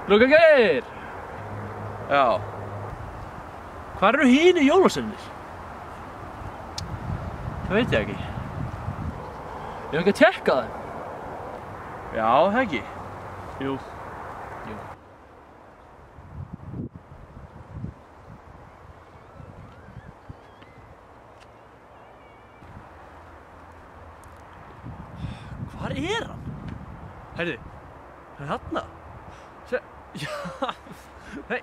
Lúkageir! Já. Hvar eru hinir jólasveinarnir? Það veit ég ekki. Ég ekki að tjekka það. Já, það ekki. Jú. Hvar er hann? Heyrðu, hann er þarna. Já, nei,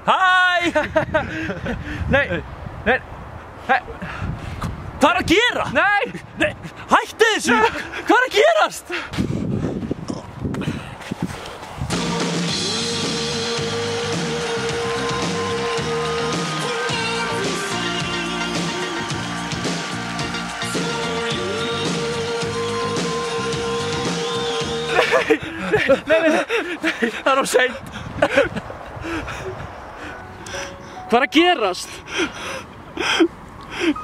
hæ, nei, hvað er að gera? Nei, hættu þessu, hvað er að gerast? Nei, það er of seint. Hvað er að gerast?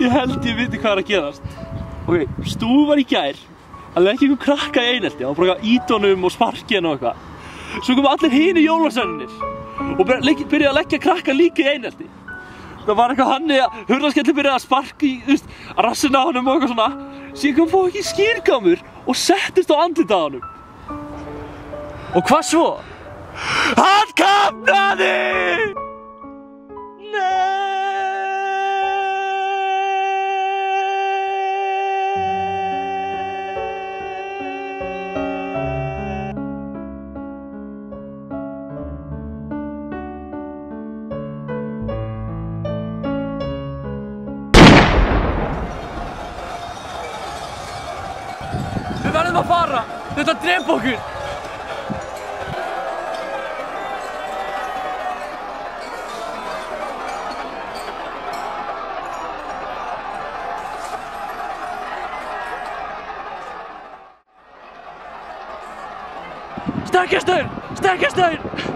Ég held ég viti hvað er að gerast. Ok, Stúf var í gær að leggja einhver krakka í einelti. Hann var bara að ýta honum og sparki hann og eitthvað. Svo komu allir hinir jólasveinarnir og byrjaði að leggja krakka líka í einelti. Það var eitthvað hannig að hurðarskellir byrjaði að sparka í, að rassina á honum og eitthvað svona. Síðan kom fór ekki skýrgámur og settist á andlitið á honum. Og hvað svo? Hann kafnaði! Nei! Við verðum að fara! Þetta drepa okkur! Stekkjarstaur! Stekkjarstaur!